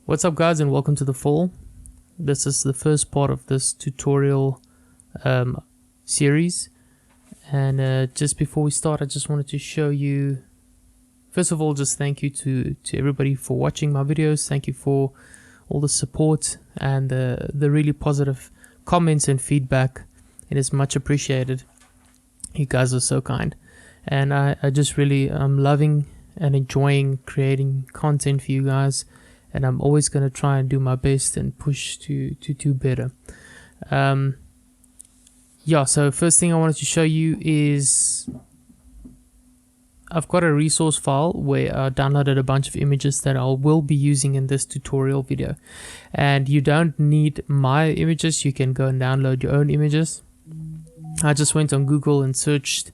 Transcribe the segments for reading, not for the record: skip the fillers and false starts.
What's up guys, and welcome to the fall. This is the first part of this tutorial series, and just before we start I just wanted to show you, first of all, just thank you to everybody for watching my videos. Thank you for all the support and the really positive comments and feedback. It is much appreciated. You guys are so kind, and I just really am loving and enjoying creating content for you guys, and I'm always going to try and do my best and push to do better. Yeah, so first thing I wanted to show you is I've got a resource file where I downloaded a bunch of images that I will be using in this tutorial video. And you don't need my images, you can go and download your own images. I just went on Google and searched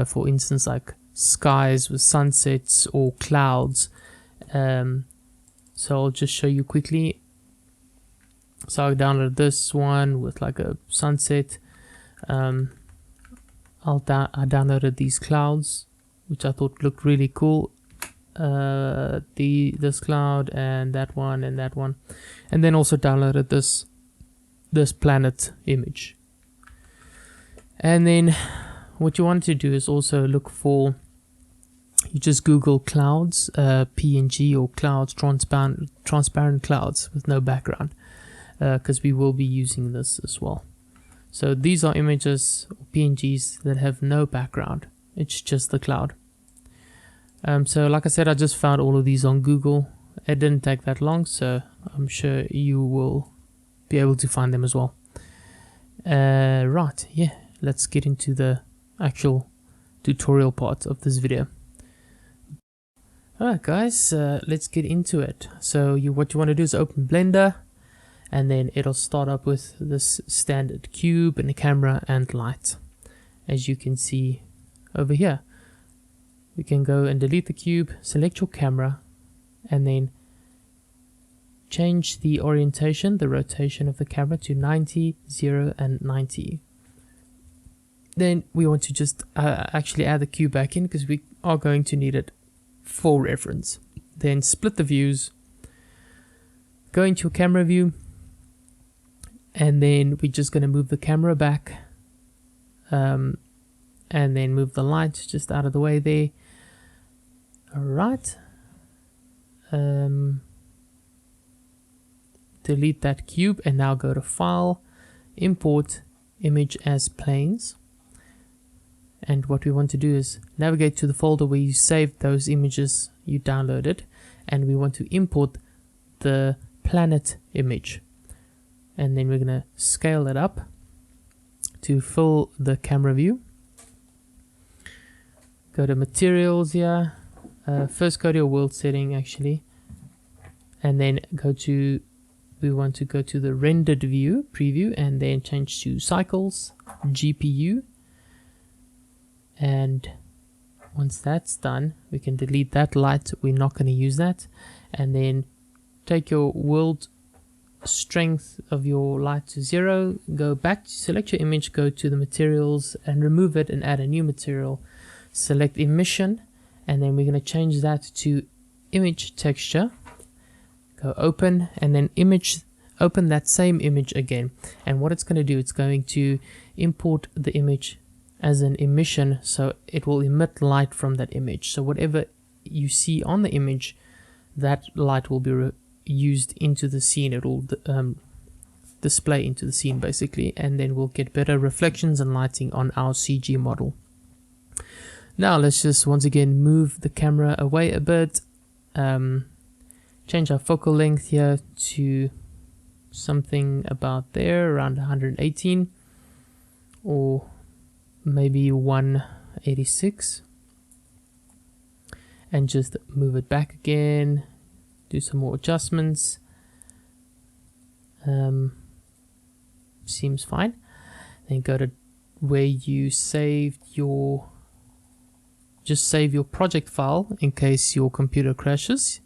for instance like skies with sunsets or clouds. So I'll just show you quickly. So I downloaded this one with like a sunset. I downloaded these clouds, which I thought looked really cool. This cloud and that one, and then also downloaded this planet image. And then what you want to do is also look for, you just Google clouds, PNG, or clouds, transparent clouds with no background, because we will be using this as well. So these are images, or PNGs, that have no background. It's just the cloud. So like I said, I just found all of these on Google. It didn't take that long, so I'm sure you will be able to find them as well. Right, yeah, let's get into the actual tutorial part of this video. Alright guys, let's get into it. So what you want to do is open Blender, and then it'll start up with this standard cube and a camera and light. As you can see over here, we can go and delete the cube, select your camera, and then change the orientation, the rotation of the camera to 90, 0 and 90. Then we want to just actually add the cube back in, because we are going to need it for reference. Then split the views, go into your camera view, and then we're just going to move the camera back, and then move the light just out of the way there. Alright, delete that cube, and now go to File, Import Image as Planes. And what we want to do is navigate to the folder where you saved those images you downloaded, and we want to import the planet image. And then we're going to scale it up to fill the camera view. Go to materials here. First go to your world setting actually, and then we want to go to the rendered view preview, and then change to cycles, GPU. And once that's done, we can delete that light. We're not going to use that. And then take your world strength of your light to 0, go back to select your image, go to the materials and remove it and add a new material. Select emission, and then we're going to change that to image texture. Go open, and then open that same image again. And what it's going to do, it's going to import the image as an emission, so it will emit light from that image. So whatever you see on the image, that light will be used into the scene. It will display into the scene basically, and then we'll get better reflections and lighting on our CG model. Now let's just once again move the camera away a bit, change our focal length here to something about there, around 118, or maybe 186, and just move it back again, do some more adjustments. Seems fine. Then go to where you saved your, just save your project file in case your computer crashes.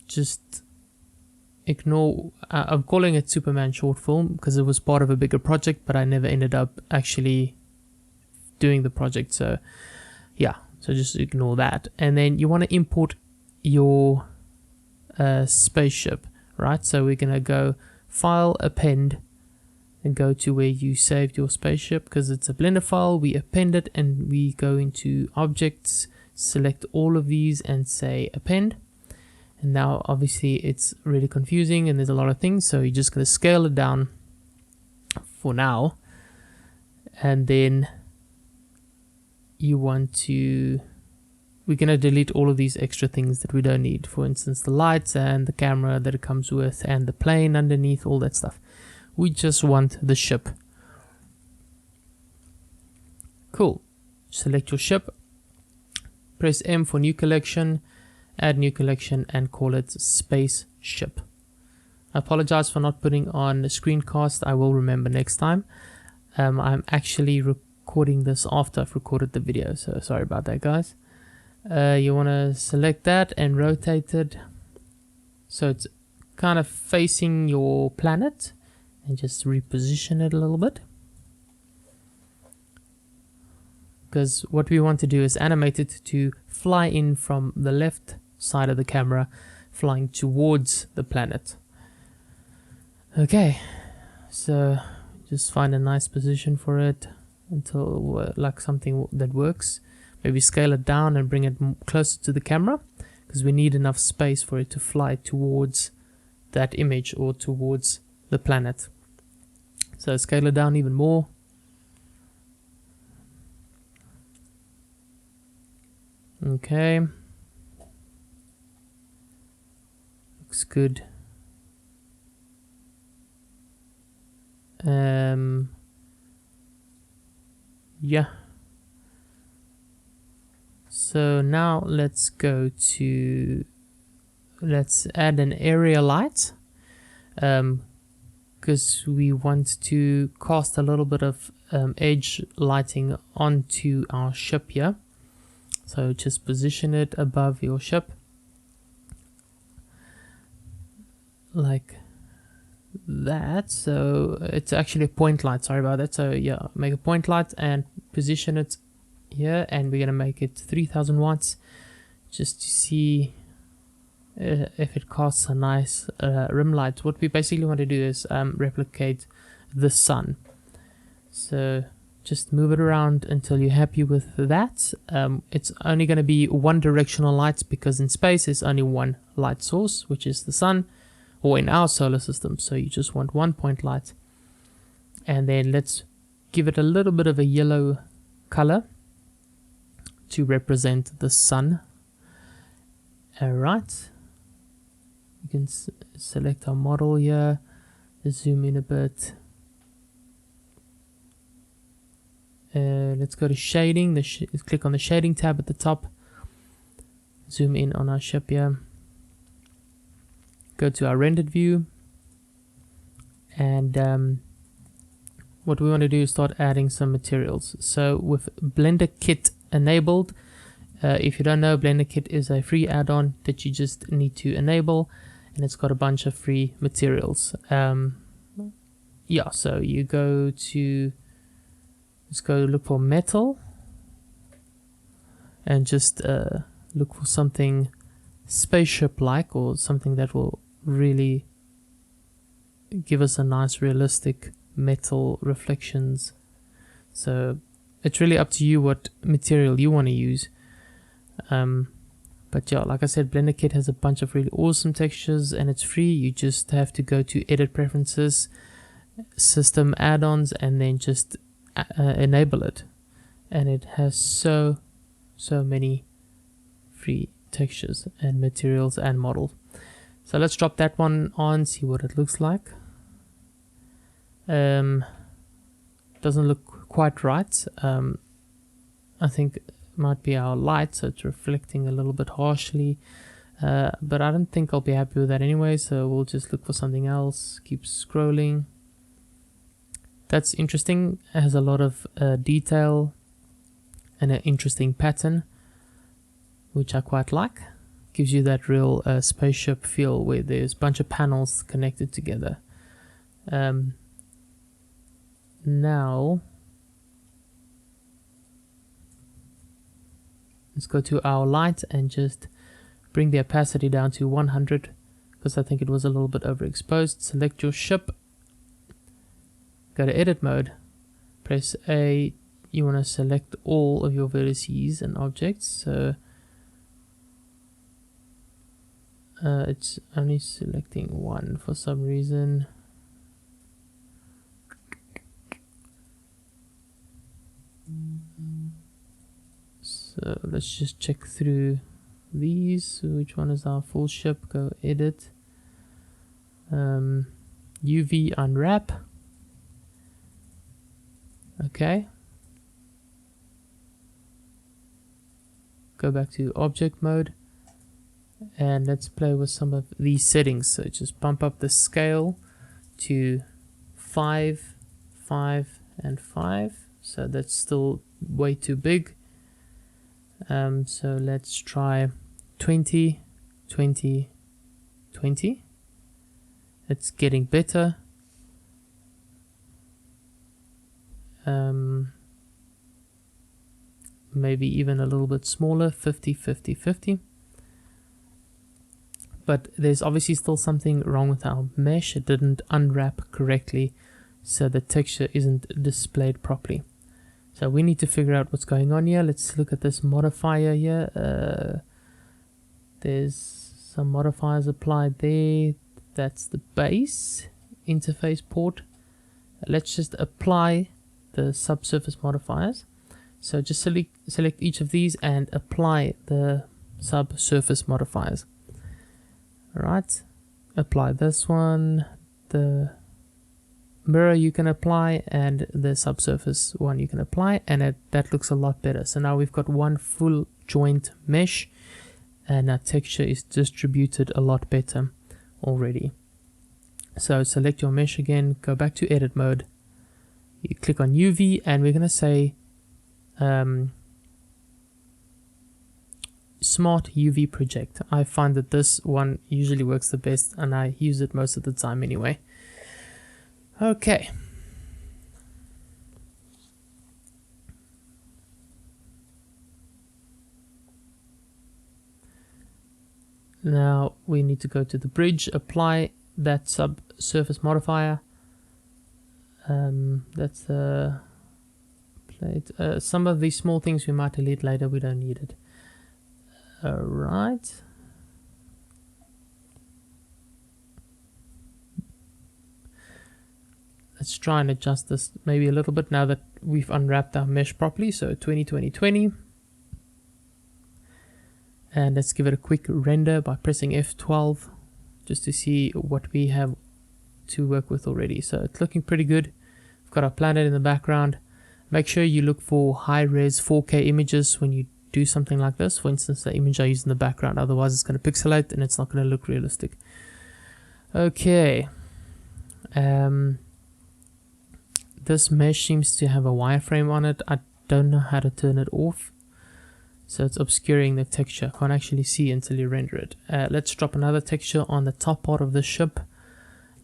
Just ignore, I'm calling it Superman short film because it was part of a bigger project, but I never ended up actually doing the project, so yeah, so just ignore that. And then you want to import your spaceship, right? So we're gonna go File, Append, and go to where you saved your spaceship. Because it's a Blender file, we append it, and we go into Objects, select all of these and say Append. And now obviously it's really confusing and there's a lot of things, so you're just going to scale it down for now, and then you want to, we're going to delete all of these extra things that we don't need. For instance, the lights and the camera that it comes with and the plane underneath, all that stuff. We just want the ship. Cool. Select your ship, press M for new collection, add new collection, and call it spaceship. I apologize for not putting on the screencast. I will remember next time. I'm actually recording this after I've recorded the video, so sorry about that, guys. You want to select that and rotate it so it's kind of facing your planet, and just reposition it a little bit, because what we want to do is animate it to fly in from the left side of the camera, flying towards the planet. Okay, so just find a nice position for it until like something that works. Maybe scale it down and bring it closer to the camera, because we need enough space for it to fly towards that image or towards the planet. So scale it down even more. Okay, looks good. Yeah, so now let's go to, let's add an area light, because we want to cast a little bit of edge lighting onto our ship here. So just position it above your ship like that. So it's actually a point light, sorry about that. So yeah, make a point light and position it here, and we're gonna make it 3000 watts just to see if it casts a nice rim light. What we basically want to do is replicate the sun. So just move it around until you're happy with that. It's only going to be one directional light, because in space there's only one light source, which is the sun, or in our solar system. So you just want one point light. And then let's give it a little bit of a yellow color to represent the sun. Alright, we can select our model here, zoom in a bit. Let's go to shading. Click on the shading tab at the top. Zoom in on our ship here. Go to our rendered view, and what we want to do is start adding some materials. So with Blender Kit enabled, if you don't know, Blender Kit is a free add-on that you just need to enable, and it's got a bunch of free materials. Yeah, so you go to, let's go look for metal, and just look for something spaceship-like, or something that will really give us a nice realistic metal reflections. So it's really up to you what material you want to use. But yeah, like I said, Blender Kit has a bunch of really awesome textures, and it's free. You just have to go to Edit Preferences, System Add-ons, and then just enable it, and it has so many free textures and materials and models. So let's drop that one on, see what it looks like. Doesn't look quite right. I think it might be our light, so it's reflecting a little bit harshly, but I don't think I'll be happy with that anyway, so we'll just look for something else. Keep scrolling. That's interesting. It has a lot of detail and an interesting pattern, which I quite like. Gives you that real spaceship feel, where there's a bunch of panels connected together. Now let's go to our light and just bring the opacity down to 100 because I think it was a little bit overexposed. Select your ship, go to edit mode, press A. You want to select all of your vertices and objects, so it's only selecting one for some reason. So let's just check through these. Which one is our full ship? Go edit, UV unwrap. Okay, go back to object mode and let's play with some of these settings. So just bump up the scale to 5, 5 and 5. So that's still way too big. So let's try 20, 20, 20. It's getting better. Maybe even a little bit smaller, 50, 50, 50. But there's obviously still something wrong with our mesh. It didn't unwrap correctly, so the texture isn't displayed properly. So we need to figure out what's going on here. Let's look at this modifier here. There's some modifiers applied there. That's the base interface port. Let's just apply the subsurface modifiers. So just select each of these and apply the subsurface modifiers. Alright, apply this one, the mirror you can apply, and the subsurface one you can apply, and that looks a lot better. So now we've got one full joint mesh and our texture is distributed a lot better already. So select your mesh again, go back to edit mode, you click on UV, and we're going to say Smart UV project. I find that this one usually works the best and I use it most of the time anyway. Okay. Now we need to go to the bridge, apply that subsurface modifier. That's the plate. Some of these small things we might delete later, we don't need it. Alright. Let's try and adjust this maybe a little bit now that we've unwrapped our mesh properly. So 20, 20, 20. And let's give it a quick render by pressing F12 just to see what we have to work with already. So it's looking pretty good. We've got our planet in the background. Make sure you look for high-res 4K images when you do something like this. For instance, the image I use in the background, otherwise it's going to pixelate and it's not going to look realistic. Okay. This mesh seems to have a wireframe on it. I don't know how to turn it off, so it's obscuring the texture. Can't actually see until you render it. Let's drop another texture on the top part of the ship.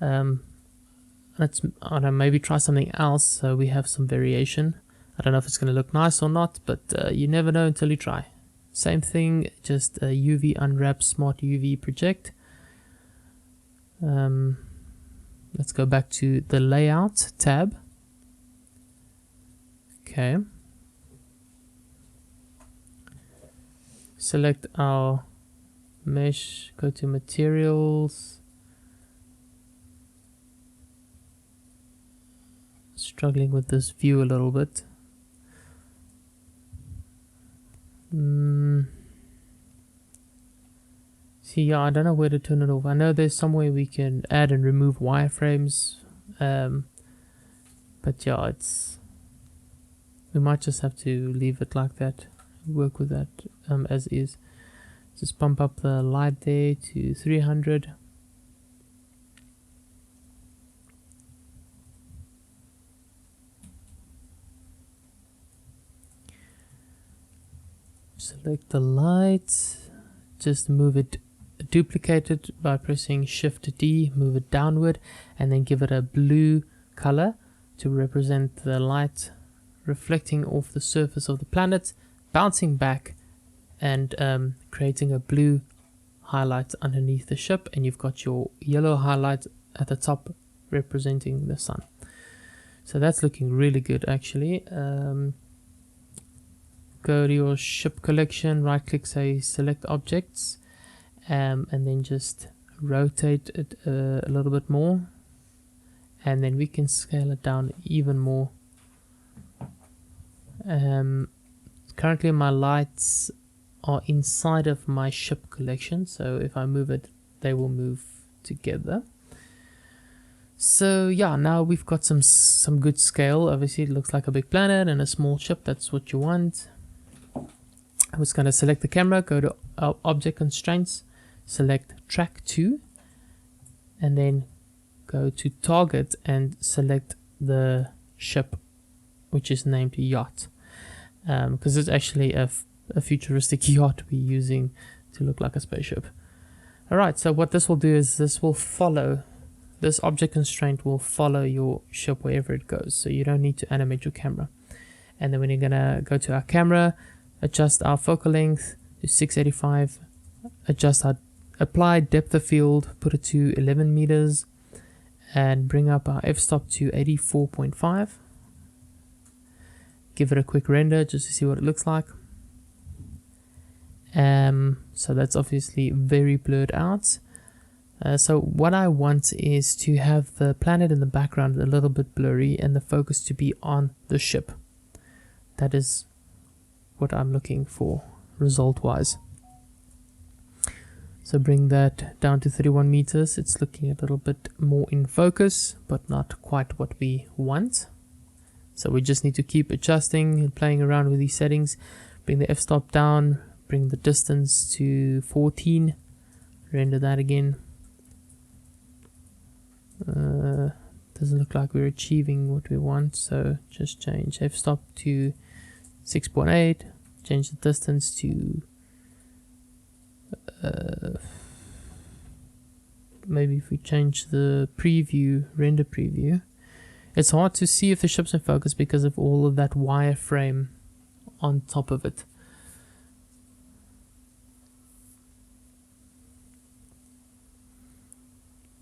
Let's maybe try something else so we have some variation. I don't know if it's going to look nice or not, but you never know until you try. Same thing, just a UV unwrap smart UV project. Let's go back to the layout tab. Okay. Select our mesh, go to materials. Struggling with this view a little bit. See, yeah, I don't know where to turn it off. I know there's some way we can add and remove wireframes, but yeah, we might just have to leave it like that, work with that as is. Just bump up the light there to 300. Select the light, just move it, duplicate it by pressing Shift D, move it downward, and then give it a blue color to represent the light reflecting off the surface of the planet, bouncing back and creating a blue highlight underneath the ship, and you've got your yellow highlight at the top representing the sun. So that's looking really good actually. Go to your ship collection, right click, say select objects, and then just rotate it a little bit more, and then we can scale it down even more. Currently my lights are inside of my ship collection, so if I move it, they will move together. So yeah, now we've got some good scale. Obviously it looks like a big planet and a small ship, that's what you want. I was going to select the camera, go to our object constraints, select track 2, and then go to target and select the ship, which is named yacht, because it's actually a futuristic yacht we're using to look like a spaceship. Alright, so what this will do is this object constraint will follow your ship wherever it goes, so you don't need to animate your camera. And then when you're going to go to our camera, adjust our focal length to 685, adjust our apply depth of field, put it to 11 meters, and bring up our f-stop to 84.5. Give it a quick render just to see what it looks like. So that's obviously very blurred out. So what I want is to have the planet in the background a little bit blurry and the focus to be on the ship. That is what I'm looking for result wise. So bring that down to 31 meters. It's looking a little bit more in focus, but not quite what we want. So we just need to keep adjusting and playing around with these settings. Bring the f-stop down, bring the distance to 14, render that again. Doesn't look like we're achieving what we want, so just change f-stop to 6.8, change the distance to maybe if we change the preview, render preview. It's hard to see if the ship's in focus because of all of that wireframe on top of it.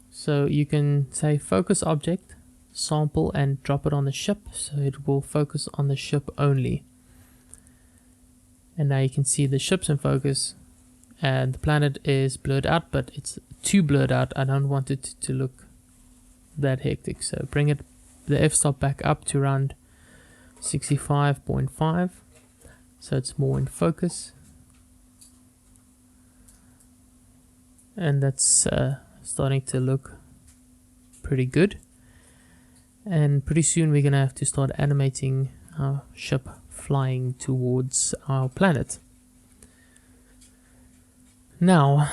So you can say focus object, sample, and drop it on the ship, so it will focus on the ship only. And now you can see the ship's in focus and the planet is blurred out, but it's too blurred out. I don't want it to look that hectic, so bring it the f-stop back up to around 65.5, so it's more in focus, and that's starting to look pretty good. And pretty soon we're gonna have to start animating our ship flying towards our planet. Now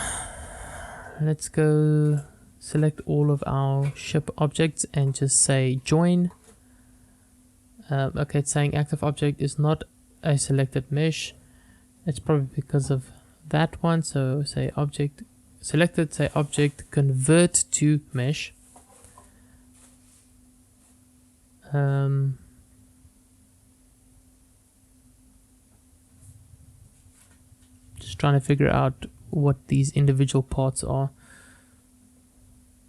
let's go select all of our ship objects and just say join. Okay, it's saying active object is not a selected mesh. It's probably because of that one, so say object selected, say object convert to mesh. Just trying to figure out what these individual parts are.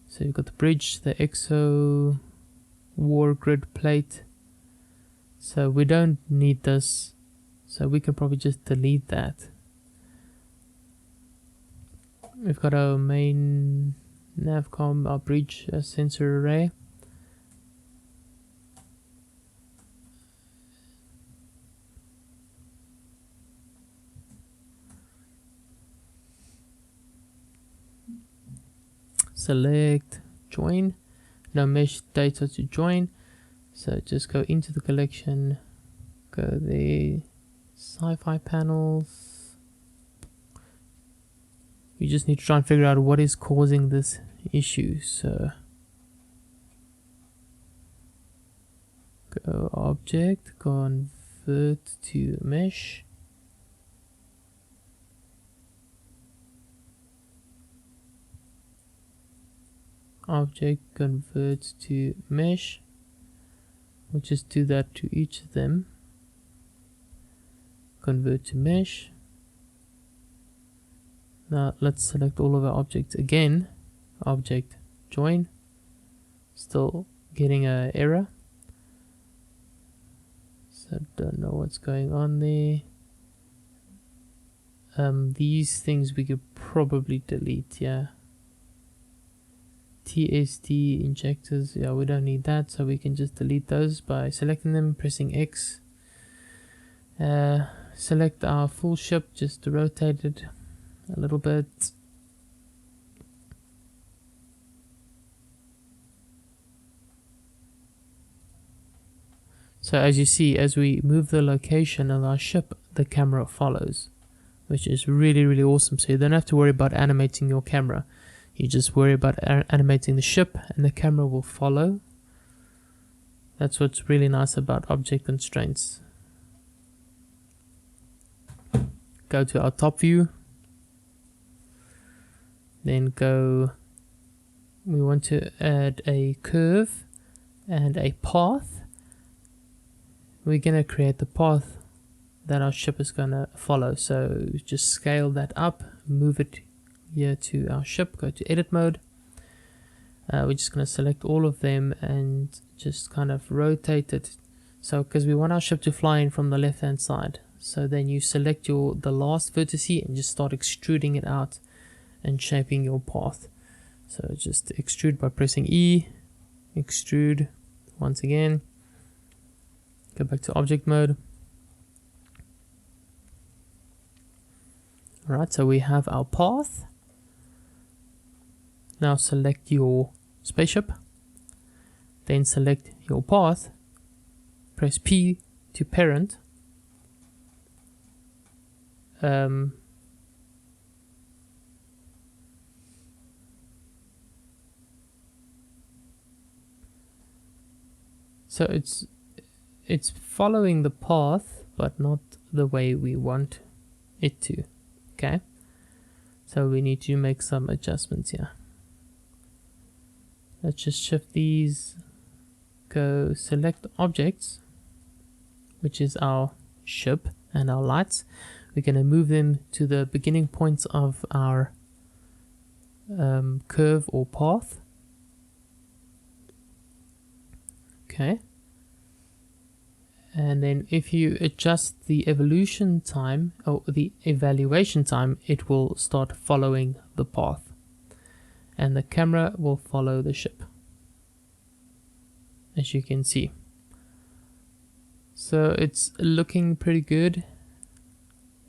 So you've got the bridge, the exo, war grid plate. So we don't need this, so we can probably just delete that. We've got our main navcom, our bridge sensor array. Select join, no mesh data to join, so just go into the collection, go the sci-fi panels. We just need to try and figure out what is causing this issue, so go object, convert to mesh. Object convert to mesh. We'll just do that to each of them. Convert to mesh. Now let's select all of our objects again. Object join. Still getting an error. So don't know what's going on there. These things we could probably delete, yeah. TSD injectors, yeah, we don't need that, so we can just delete those by selecting them, pressing X. Select our full ship, just to rotate it a little bit. So as you see, as we move the location of our ship, the camera follows, which is really, really awesome. So you don't have to worry about animating your camera. You just worry about animating the ship and the camera will follow. That's what's really nice about object constraints. Go to our top view. Then we want to add a curve and a path. We're going to create the path that our ship is going to follow. So just scale that up, move it here to our ship, go to edit mode. We're just going to select all of them and just kind of rotate it. So because we want our ship to fly in from the left hand side. So then you select the last vertice and just start extruding it out and shaping your path. So just extrude by pressing E, extrude once again. Go back to object mode. Alright, so we have our path. Now select your spaceship. Then select your path. Press P to parent. So it's following the path, but not the way we want it to. Okay, so we need to make some adjustments here. Let's just shift these, go select objects, which is our ship and our lights. We're going to move them to the beginning points of our curve or path. Okay. And then if you adjust the evolution time or the evaluation time, it will start following the path. And the camera will follow the ship, as you can see. So it's looking pretty good.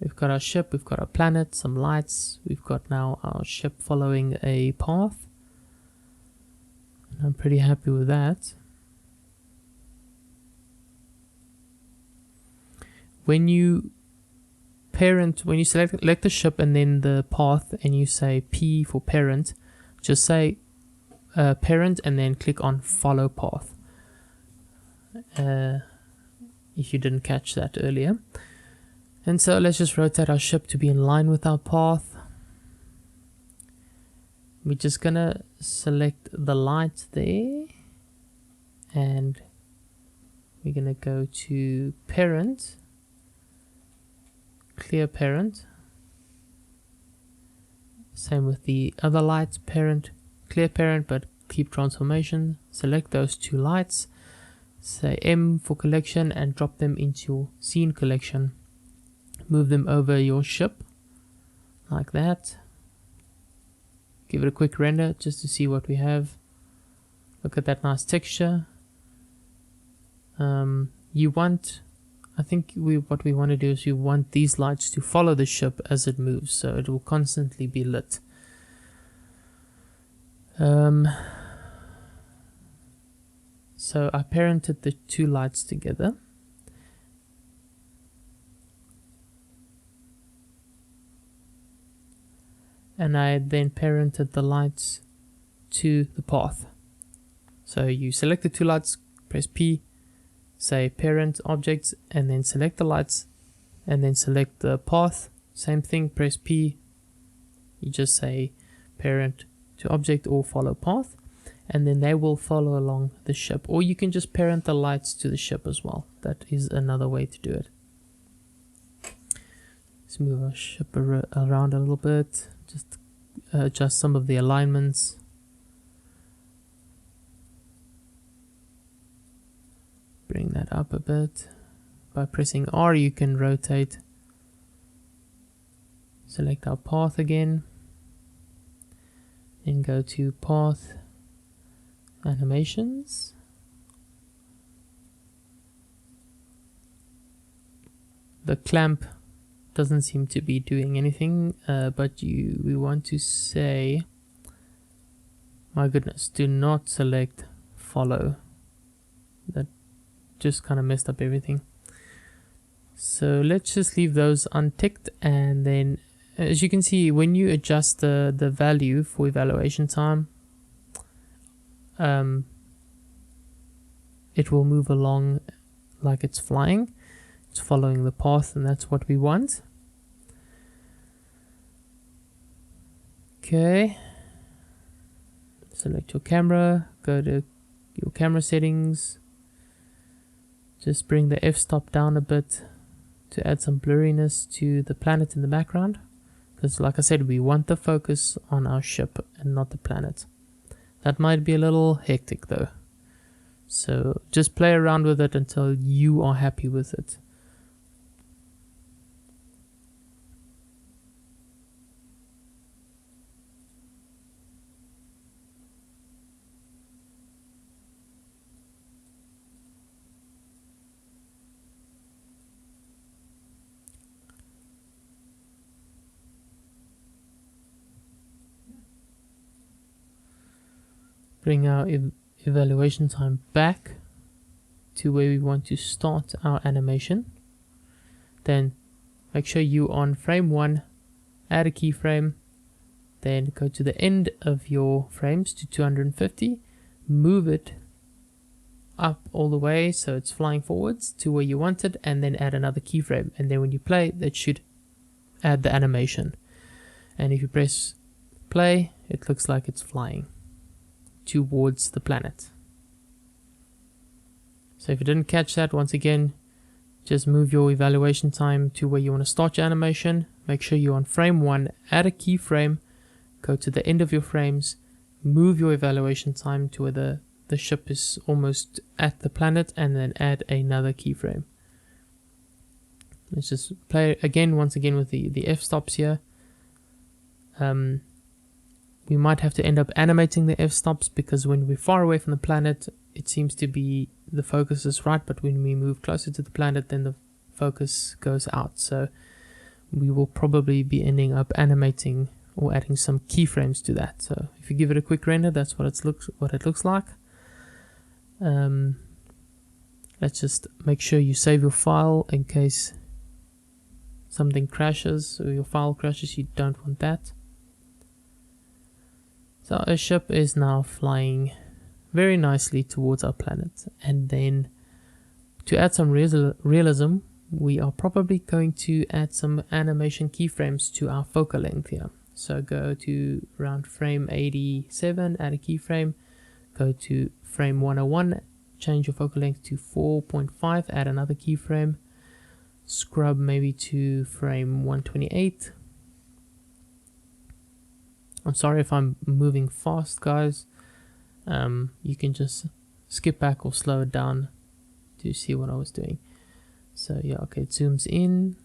We've got our ship, we've got our planet, some lights. We've got now our ship following a path. I'm pretty happy with that. When you select the ship and then the path and you say P for parent, just say parent and then click on follow path. If you didn't catch that earlier. And so let's just rotate our ship to be in line with our path. We're just gonna select the light there and we're gonna go to parent, clear parent. Same with the other lights, parent, clear parent, but keep transformation. Select those two lights, say M for collection and drop them into your scene collection. Move them over your ship like that. Give it a quick render just to see what we have. Look at that nice texture. I think what we want to do is we want these lights to follow the ship as it moves, so it will constantly be lit. So I parented the two lights together. And I then parented the lights to the path. So you select the two lights, press P, say parent objects, and then select the lights, and then select the path. Same thing, press P. You just say parent to object or follow path, and then they will follow along the ship. Or you can just parent the lights to the ship as well. That is another way to do it. Let's move our ship around a little bit. just adjust some of the alignments. Bring that up a bit. By pressing R, you can rotate. Select our path again. Then go to Path, Animations. The clamp doesn't seem to be doing anything, but we want to say, my goodness, do not select follow. That just kind of messed up everything. So let's just leave those unticked, and then as you can see, when you adjust the value for evaluation time, it will move along like it's flying. It's following the path, and that's what we want. Okay, select your camera, go to your camera settings, just bring the f-stop down a bit to add some blurriness to the planet in the background, because like I said, we want the focus on our ship and not the planet. That might be a little hectic though, so just play around with it until you are happy with it. Bring our evaluation time back to where we want to start our animation. Then make sure you're on frame 1, add a keyframe, then go to the end of your frames to 250, move it up all the way so it's flying forwards to where you want it, and then add another keyframe, and then when you play, that should add the animation. And if you press play, it looks like it's flying towards the planet. So if you didn't catch that, once again, just move your evaluation time to where you want to start your animation. Make sure you're on frame 1, add a keyframe, go to the end of your frames, move your evaluation time to where the ship is almost at the planet, and then add another keyframe. Let's just play again, once again, with the f-stops here. We might have to end up animating the f-stops, because when we're far away from the planet, it seems to be the focus is right, but when we move closer to the planet, then the focus goes out. So we will probably be ending up animating or adding some keyframes to that. So if you give it a quick render, that's what it looks like. Let's just make sure you save your file in case something crashes or your file crashes. You don't want that. So our ship is now flying very nicely towards our planet, and then to add some realism, we are probably going to add some animation keyframes to our focal length here. So go to around frame 87, add a keyframe, go to frame 101, change your focal length to 4.5, add another keyframe, scrub maybe to frame 128. I'm sorry if I'm moving fast, guys. You can just skip back or slow it down to see what I was doing. So yeah, okay, it zooms in.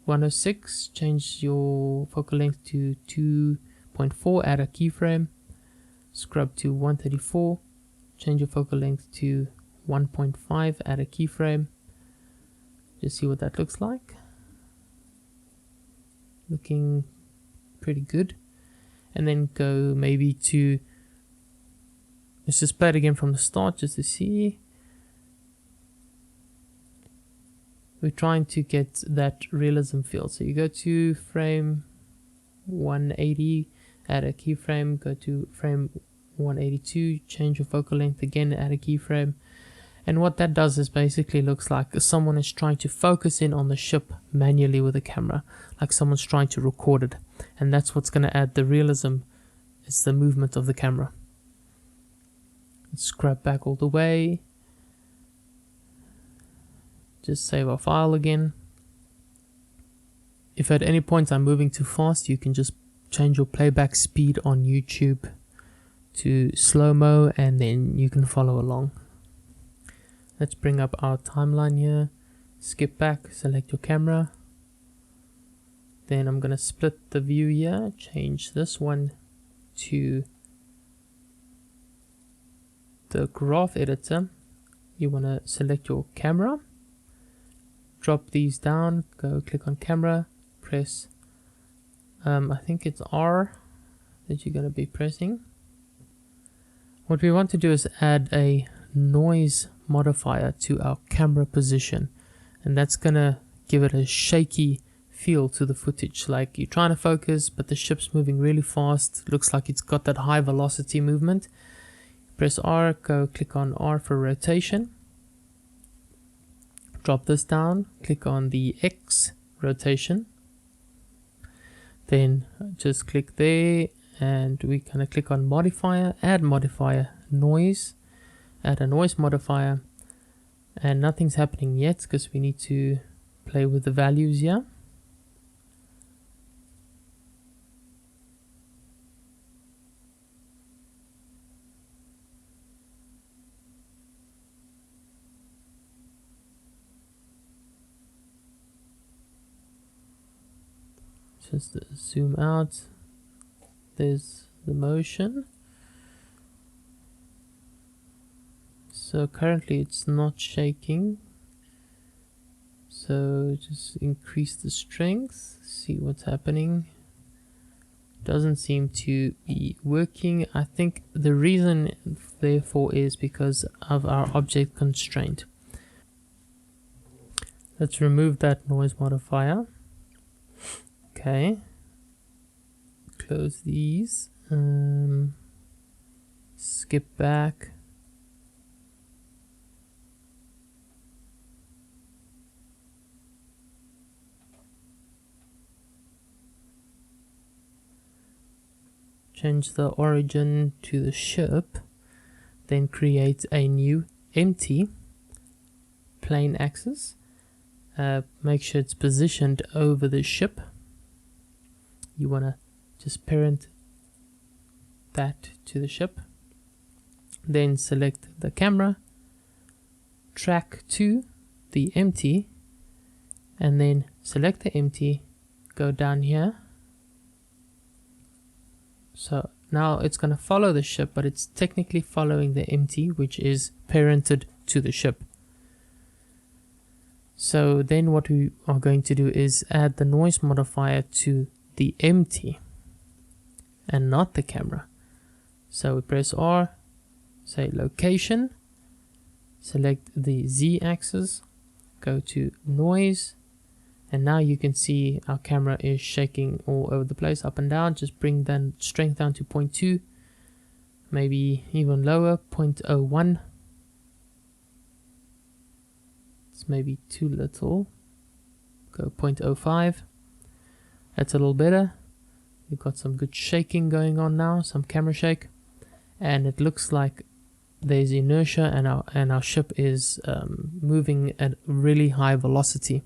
106, change your focal length to 2.4, add a keyframe, scrub to 134, change your focal length to 1.5, add a keyframe. Just see what that looks like. Looking pretty good. And then go maybe to, let's just play it again from the start just to see. We're trying to get that realism feel. So you go to frame 180, add a keyframe, go to frame 182, change your focal length again, add a keyframe. And what that does is basically looks like someone is trying to focus in on the ship manually with a camera, like someone's trying to record it. And that's what's going to add the realism, it's the movement of the camera. Let's scrub back all the way. Just save our file again. If at any point I'm moving too fast, you can just change your playback speed on YouTube to slow-mo, and then you can follow along. Let's bring up our timeline here, skip back, select your camera. Then I'm going to split the view here, change this one to the graph editor. You want to select your camera, drop these down, go click on camera, press, I think it's R that you're going to be pressing. What we want to do is add a noise modifier to our camera position, and that's going to give it a shaky feel to the footage, like you're trying to focus but the ship's moving really fast. Looks like it's got that high velocity movement. Press R, go click on R for rotation, drop this down, click on the X rotation, then just click there, and we're going to click on modifier, add modifier, noise, add a noise modifier, and nothing's happening yet because we need to play with the values here. Just zoom out, there's the motion. So currently it's not shaking, so just increase the strength, see what's happening. Doesn't seem to be working. I think the reason therefore is because of our object constraint. Let's remove that noise modifier. Okay, close these, skip back, change the origin to the ship, then create a new empty plane axis, make sure it's positioned over the ship. You want to just parent that to the ship, then select the camera, track to the empty, and then select the empty, go down here. So now it's going to follow the ship, but it's technically following the empty, which is parented to the ship. So then what we are going to do is add the noise modifier to the empty and not the camera. So we press R, say location, select the Z axis, go to noise, and now you can see our camera is shaking all over the place, up and down. Just bring the strength down to 0.2, maybe even lower, 0.01. It's maybe too little, go 0.05. That's a little better. We've got some good shaking going on now, some camera shake, and it looks like there's inertia, and our ship is moving at really high velocity.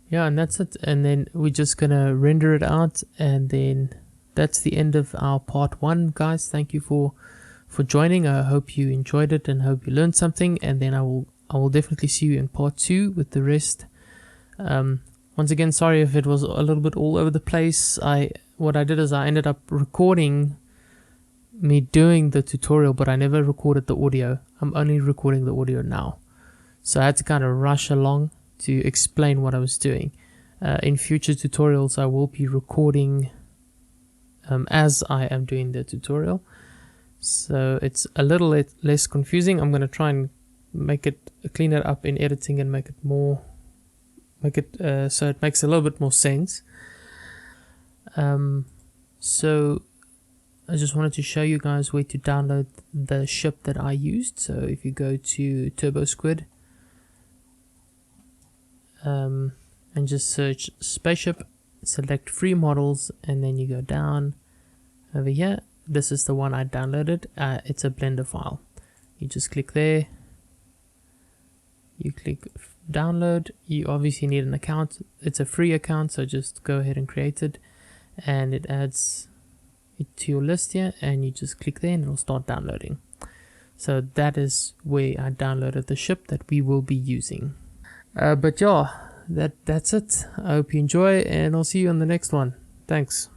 Yeah, and that's it. And then we're just gonna render it out, and then that's the end of our part 1, guys. Thank you for joining. I hope you enjoyed it and hope you learned something. And then I will definitely see you in part 2 with the rest. Once again, sorry if it was a little bit all over the place. What I did is I ended up recording me doing the tutorial, but I never recorded the audio. I'm only recording the audio now. So I had to kind of rush along to explain what I was doing. In future tutorials, I will be recording as I am doing the tutorial. So it's a little less confusing. I'm going to try and clean it up in editing and make it so it makes a little bit more sense. So I just wanted to show you guys where to download the ship that I used. So if you go to Turbo Squid and just search spaceship, select free models, and then you go down over here. This is the one I downloaded. It's a Blender file. You just click there, you click download. You obviously need an account. It's a free account, so just go ahead and create it. and it adds it to your list here, and you just click there and it'll start downloading. So that is where I downloaded the ship that we will be using. But yeah, that's it. I hope you enjoy, and I'll see you on the next one. Thanks.